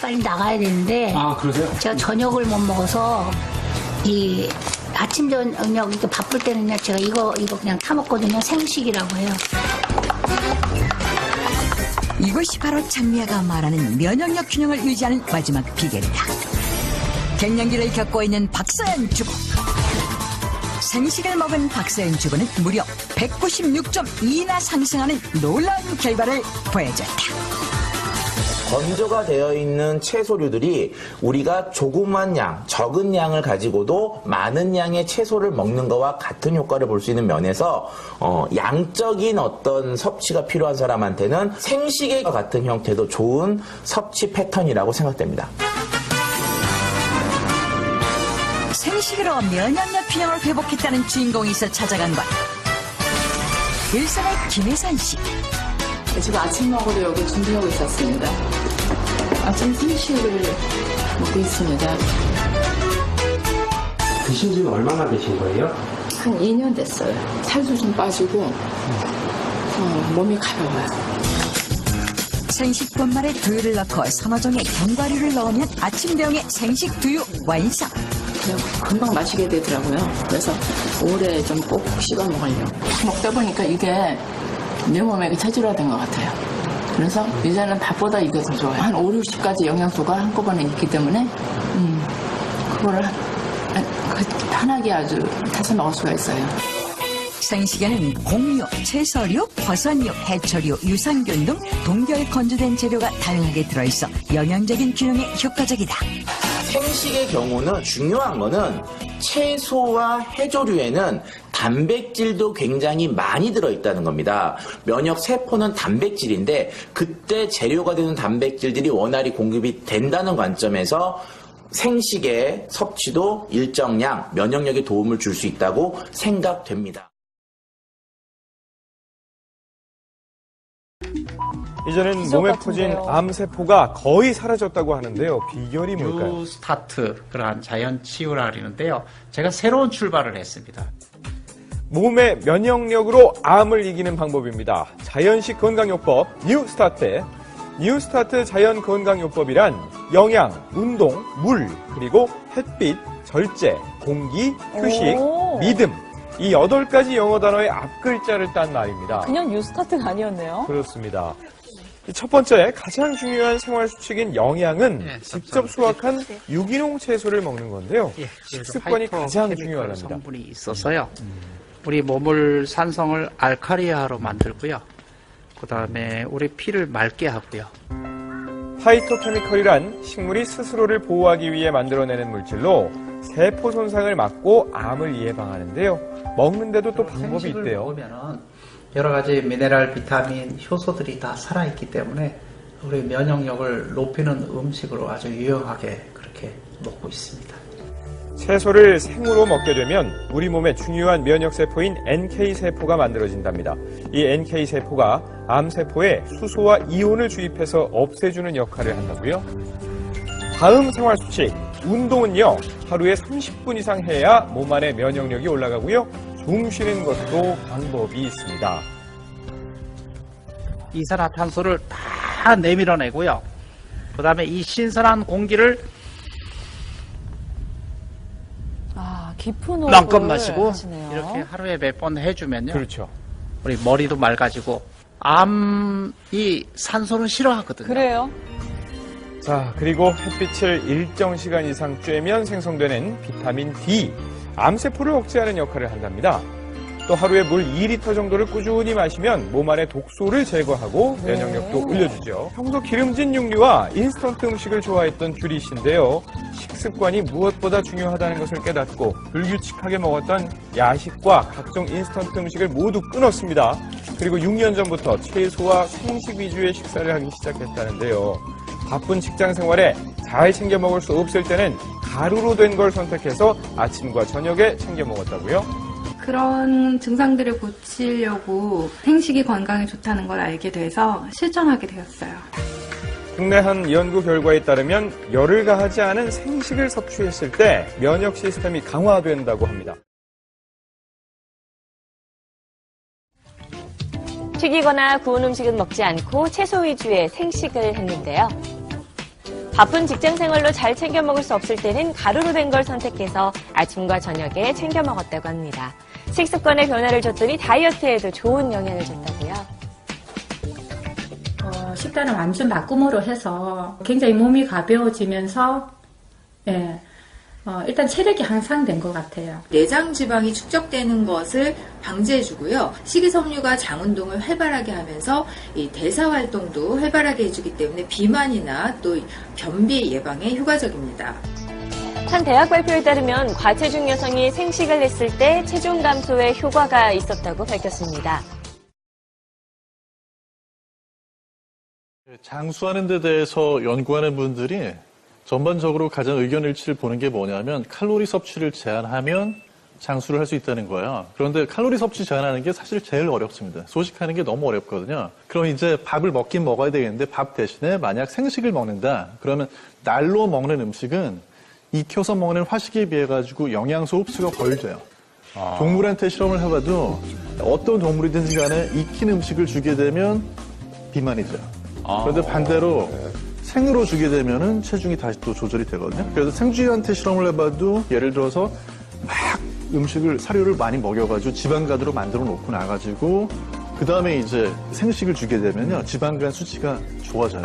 빨리 나가야 되는데. 아, 그러세요? 제가 저녁을 못 먹어서 이 아침 저녁 이렇게 바쁠 때는요 제가 이거 그냥 타 먹거든요. 생식이라고 해요. 이것이 바로 장미아가 말하는 면역력 균형을 유지하는 마지막 비결이다. 갱년기를 겪고 있는 박서연 주부. 생식을 먹은 박서연 주부는 무려 196.2나 상승하는 놀라운 결과를 보여줬다. 건조가 되어 있는 채소류들이 우리가 조그만 양, 적은 양을 가지고도 많은 양의 채소를 먹는 것과 같은 효과를 볼 수 있는 면에서 양적인 어떤 섭취가 필요한 사람한테는 생식의 같은 형태도 좋은 섭취 패턴이라고 생각됩니다. 생식으로 면역력 균형을 회복했다는 주인공이 있어 찾아간 것. 일산의 김혜선 씨. 지금 아침 먹으러 여기 준비하고 있었습니다. 아침 생식을 먹고 있습니다. 드신 지는 얼마나 되신 거예요? 한 2년 됐어요. 살도 좀 빠지고 몸이 가벼워요. 생식분말에 두유를 넣고 선호종의 견과류를 넣으면 아침 대용의 생식 두유 완성. 그냥 금방 마시게 되더라고요. 그래서 오래 좀 꼭 씹어 먹으려고. 먹다 보니까 이게 내 몸에 체질화된 것 같아요. 그래서 이제는 밥보다 이게 더 좋아요. 한 5, 60가지 영양소가 한꺼번에 있기 때문에 그거를 편하게 아주 타서 먹을 수가 있어요. 생식에는 곡류, 채소류, 버섯류, 해초류, 유산균 등 동결 건조된 재료가 다양하게 들어있어 영양적인 균형에 효과적이다. 생식의 경우는 중요한 거는 채소와 해조류에는 단백질도 굉장히 많이 들어있다는 겁니다. 면역 세포는 단백질인데 그때 재료가 되는 단백질들이 원활히 공급이 된다는 관점에서 생식의 섭취도 일정량 면역력에 도움을 줄 수 있다고 생각됩니다. 이제는 몸에 퍼진 암세포가 거의 사라졌다고 하는데요. 비결이 뭘까요? 뉴스타트, 그러한 자연 치유라 그러는데요. 제가 새로운 출발을 했습니다. 몸의 면역력으로 암을 이기는 방법입니다. 자연식 건강요법 뉴스타트. 뉴스타트 자연 건강요법이란 영양, 운동, 물, 그리고 햇빛, 절제, 공기, 휴식, 믿음. 이 8가지 영어 단어의 앞글자를 딴 말입니다. 그냥 뉴스타트가 아니었네요. 그렇습니다. 첫 번째, 가장 중요한 생활 수칙인 영양은 직접 수확한 유기농 채소를 먹는 건데요. 식습관이 가장 중요하답니다. 성분이 있어서요. 우리 몸을 산성을 알칼리화로 만들고요. 그다음에 우리 피를 맑게 하고요. 파이토케미컬이란 식물이 스스로를 보호하기 위해 만들어내는 물질로 세포 손상을 막고 암을 예방하는데요. 먹는데도 또 방법이 있대요. 먹으면은 여러 가지 미네랄, 비타민, 효소들이 다 살아있기 때문에 우리 면역력을 높이는 음식으로 아주 유용하게 그렇게 먹고 있습니다. 채소를 생으로 먹게 되면 우리 몸의 중요한 면역세포인 NK세포가 만들어진답니다. 이 NK세포가 암세포에 수소와 이온을 주입해서 없애주는 역할을 한다고요. 다음 생활수칙, 운동은요. 하루에 30분 이상 해야 몸 안의 면역력이 올라가고요. 숨 쉬는 것도 방법이 있습니다. 이산화탄소를 다 내밀어내고요. 그 다음에 이 신선한 공기를 깊은 호흡을 마음껏 마시고 하시네요. 이렇게 하루에 몇 번 해주면요. 그렇죠. 우리 머리도 맑아지고 암이 산소는 싫어하거든요. 그래요? 자, 그리고 햇빛을 일정 시간 이상 쬐면 생성되는 비타민 D, 암세포를 억제하는 역할을 한답니다. 또 하루에 물 2리터 정도를 꾸준히 마시면 몸 안의 독소를 제거하고 면역력도 올려주죠. 평소 기름진 육류와 인스턴트 음식을 좋아했던 규리 씨인데요. 식습관이 무엇보다 중요하다는 것을 깨닫고 불규칙하게 먹었던 야식과 각종 인스턴트 음식을 모두 끊었습니다. 그리고 6년 전부터 채소와 생식 위주의 식사를 하기 시작했다는데요. 바쁜 직장 생활에 잘 챙겨 먹을 수 없을 때는 가루로 된 걸 선택해서 아침과 저녁에 챙겨 먹었다고요? 그런 증상들을 고치려고 생식이 건강에 좋다는 걸 알게 돼서 실천하게 되었어요. 국내 한 연구 결과에 따르면 열을 가하지 않은 생식을 섭취했을 때 면역 시스템이 강화된다고 합니다. 튀기거나 구운 음식은 먹지 않고 채소 위주의 생식을 했는데요. 바쁜 직장 생활로 잘 챙겨 먹을 수 없을 때는 가루로 된 걸 선택해서 아침과 저녁에 챙겨 먹었다고 합니다. 식습관의 변화를 줬더니 다이어트에도 좋은 영향을 줬다고요. 식단을 완전 바꿈으로 해서 굉장히 몸이 가벼워지면서 일단 체력이 향상된 것 같아요. 내장 지방이 축적되는 것을 방지해주고요. 식이섬유가 장 운동을 활발하게 하면서 이 대사 활동도 활발하게 해주기 때문에 비만이나 또 변비 예방에 효과적입니다. 한 대학 발표에 따르면 과체중 여성이 생식을 했을 때 체중 감소에 효과가 있었다고 밝혔습니다. 장수하는 데 대해서 연구하는 분들이 전반적으로 가장 의견 일치를 보는 게 뭐냐면 칼로리 섭취를 제한하면 장수를 할 수 있다는 거예요. 그런데 칼로리 섭취 제한하는 게 사실 제일 어렵습니다. 소식하는 게 너무 어렵거든요. 그럼 이제 밥을 먹긴 먹어야 되겠는데 밥 대신에 만약 생식을 먹는다. 그러면 날로 먹는 음식은 익혀서 먹는 화식에 비해 가지고 영양소 흡수가 덜 돼요. 동물한테 실험을 해봐도 어떤 동물이든지 간에 익힌 음식을 주게 되면 비만이죠. 그런데 반대로 생으로 주게 되면은 체중이 다시 또 조절이 되거든요. 그래서 생쥐한테 실험을 해봐도 예를 들어서 막 음식을 사료를 많이 먹여가지고 지방간으로 만들어 놓고 나가지고 그 다음에 이제 생식을 주게 되면요 지방간 수치가 좋아져요.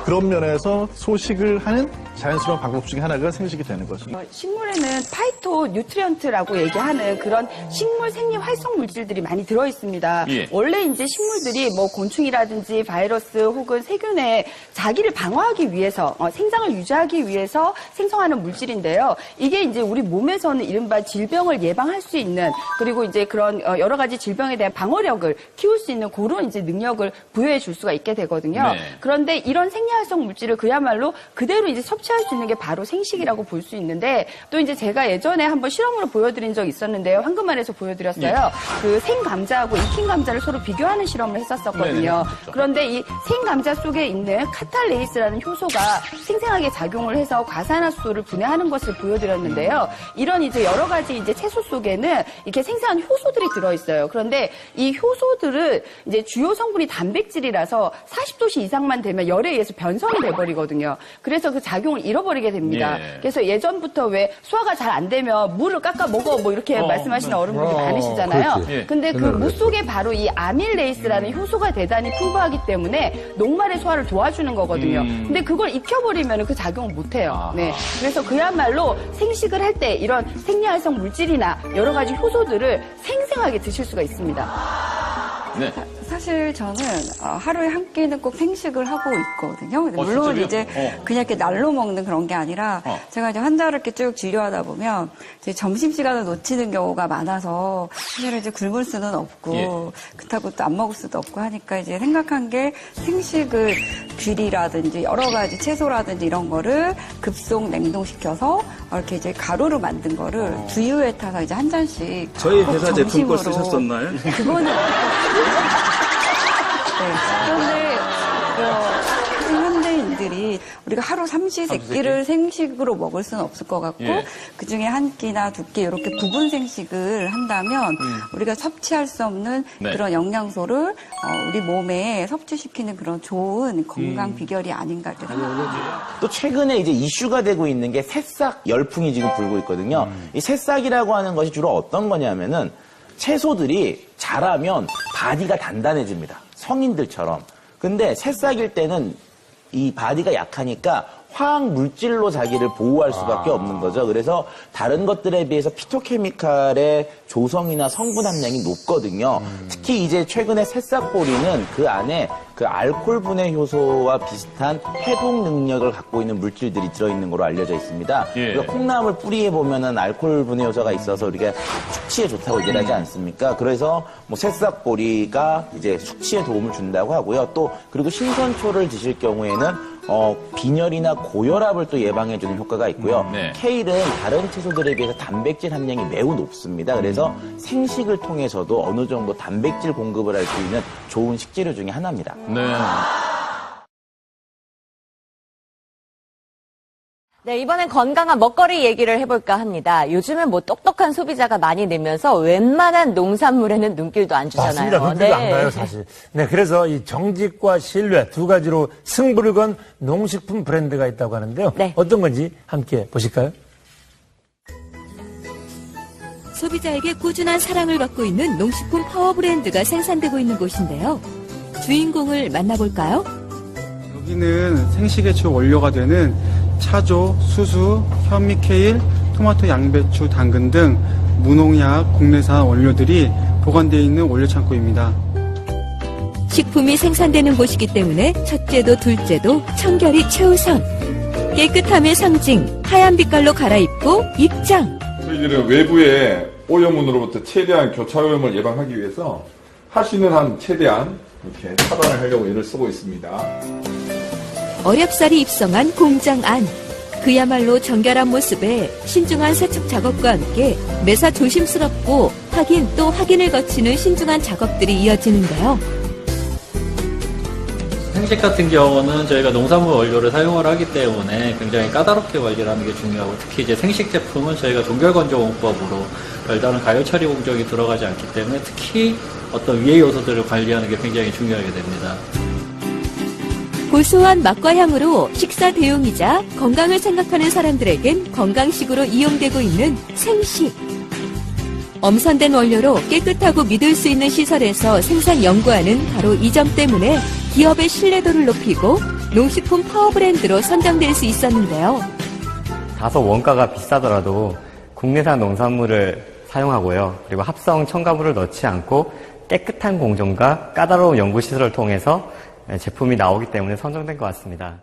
그런 면에서 소식을 하는 자연스러운 방법 중에 하나가 생식이 되는 거죠. 식물에는 파이토 뉴트리언트라고 얘기하는 그런 식물 생리 활성 물질들이 많이 들어 있습니다. 예. 원래 이제 식물들이 뭐 곤충이라든지 바이러스 혹은 세균에 자기를 방어하기 위해서 생장을 유지하기 위해서 생성하는 물질인데요. 이게 이제 우리 몸에서는 이른바 질병을 예방할 수 있는 그리고 이제 그런 여러 가지 질병에 대한 방어력을 키울 수 있는 그런 이제 능력을 부여해 줄 수가 있게 되거든요. 네. 그런데 이런 생리활성 물질을 그야말로 그대로 이제 섭취할 수 있는 게 바로 생식이라고 볼 수 있는데 또 이제 제가 예전에 한번 실험으로 보여드린 적이 있었는데요. 황금알에서 보여드렸어요. 그 생감자하고 익힌 감자를 서로 비교하는 실험을 했었거든요. 네네, 그런데 이 생감자 속에 있는 카탈레이스라는 효소가 생생하게 작용을 해서 과산화수소를 분해하는 것을 보여드렸는데요. 이런 이제 여러 가지 이제 채소 속에는 이렇게 생생한 효소들이 들어있어요. 그런데 이 효소들은 이제 주요 성분이 단백질이라서 40도씨 이상만 되면 열에 의해서 변성이 돼버리거든요. 그래서 그 작용을 잃어버리게 됩니다. 예. 그래서 예전부터 왜 소화가 잘 안 되면 물을 깎아 먹어 뭐 이렇게 말씀하시는 어른분들이 많으시잖아요. 그렇지. 예. 근데 그 무 속에 바로 이 아밀레이스라는 효소가 대단히 풍부하기 때문에 녹말의 소화를 도와주는 거거든요. 근데 그걸 익혀버리면 그 작용을 못해요. 네. 그래서 그야말로 생식을 할 때 이런 생리활성 물질이나 여러 가지 효소들을 생생하게 드실 수가 있습니다. 네. 사실 저는 하루에 한 끼는 꼭 생식을 하고 있거든요. 근데 물론 진짜요? 이제 그냥 이렇게 날로 먹는 그런 게 아니라 제가 이제 환자를 이렇게 쭉 진료하다 보면 이제 점심시간을 놓치는 경우가 많아서 사실 이제 굶을 수는 없고 그렇다고 또 안 먹을 수도 없고 하니까 이제 생각한 게 생식을 귀리라든지 여러 가지 채소라든지 이런 거를 급속 냉동시켜서 이렇게 이제 가루로 만든 거를 두유에 타서 이제 한 잔씩 저희 꼭 회사 제품 거 점심으로. 쓰셨었나요? 그거는 그런데 현대인들이 우리가 하루 삼시세끼를 생식으로 먹을 수는 없을 것 같고 그중에 한 끼나 두 끼 이렇게 부분 생식을 한다면 우리가 섭취할 수 없는 그런 영양소를 우리 몸에 섭취시키는 그런 좋은 건강 비결이 아닌가 이렇게 생각합니다. 또 최근에 이제 이슈가 되고 있는 게 새싹 열풍이 지금 불고 있거든요. 이 새싹이라고 하는 것이 주로 어떤 거냐면은 채소들이 자라면 바디가 단단해집니다. 성인들처럼. 근데 새싹일 때는 이 바디가 약하니까 화학 물질로 자기를 보호할 수밖에 없는 거죠. 그래서 다른 것들에 비해서 피토케미칼의 조성이나 성분 함량이 높거든요. 특히 이제 최근에 새싹보리는 그 안에 그 알코올 분해 효소와 비슷한 해독 능력을 갖고 있는 물질들이 들어있는 걸로 알려져 있습니다. 그러니까 콩나물 뿌리에 보면은 알코올 분해 효소가 있어서 우리가 숙취에 좋다고 얘기를 하지 않습니까? 그래서 뭐 새싹보리가 이제 숙취에 도움을 준다고 하고요. 또 그리고 신선초를 드실 경우에는 빈혈이나 고혈압을 또 예방해주는 효과가 있고요. 케일은 다른 채소들에 비해서 단백질 함량이 매우 높습니다. 그래서 생식을 통해서도 어느 정도 단백질 공급을 할 수 있는 좋은 식재료 중에 하나입니다. 네, 이번엔 건강한 먹거리 얘기를 해볼까 합니다. 요즘은 뭐 똑똑한 소비자가 많이 늘면서 웬만한 농산물에는 눈길도 안 주잖아요. 맞습니다. 눈길도 안 가요, 사실. 네, 그래서 이 정직과 신뢰 두 가지로 승부를 건 농식품 브랜드가 있다고 하는데요. 네. 어떤 건지 함께 보실까요? 소비자에게 꾸준한 사랑을 받고 있는 농식품 파워 브랜드가 생산되고 있는 곳인데요. 주인공을 만나볼까요? 여기는 생식의 주 원료가 되는 차조, 수수, 현미, 케일, 토마토, 양배추, 당근 등 무농약 국내산 원료들이 보관되어 있는 원료 창고입니다. 식품이 생산되는 곳이기 때문에 첫째도 둘째도 청결이 최우선. 깨끗함의 상징, 하얀 빛깔로 갈아입고 입장. 저희들은 외부의 오염물로부터 최대한 교차오염을 예방하기 위해서 할 수 있는 한 최대한 이렇게 차단을 하려고 애를 쓰고 있습니다. 어렵사리 입성한 공장 안. 그야말로 정결한 모습에 신중한 세척 작업과 함께 매사 조심스럽고 확인 또 확인을 거치는 신중한 작업들이 이어지는데요. 생식 같은 경우는 저희가 농산물 원료를 사용을 하기 때문에 굉장히 까다롭게 관리하는 게 중요하고, 특히 이제 생식 제품은 저희가 동결건조공법으로 별다른 가열 처리 공정이 들어가지 않기 때문에 특히 어떤 위해 요소들을 관리하는 게 굉장히 중요하게 됩니다. 고소한 맛과 향으로 식사 대용이자 건강을 생각하는 사람들에겐 건강식으로 이용되고 있는 생식. 엄선된 원료로 깨끗하고 믿을 수 있는 시설에서 생산 연구하는 바로 이 점 때문에 기업의 신뢰도를 높이고 농식품 파워 브랜드로 선정될 수 있었는데요. 다소 원가가 비싸더라도 국내산 농산물을 사용하고요. 그리고 합성 첨가물을 넣지 않고 깨끗한 공정과 까다로운 연구시설을 통해서 제품이 나오기 때문에 선정된 것 같습니다.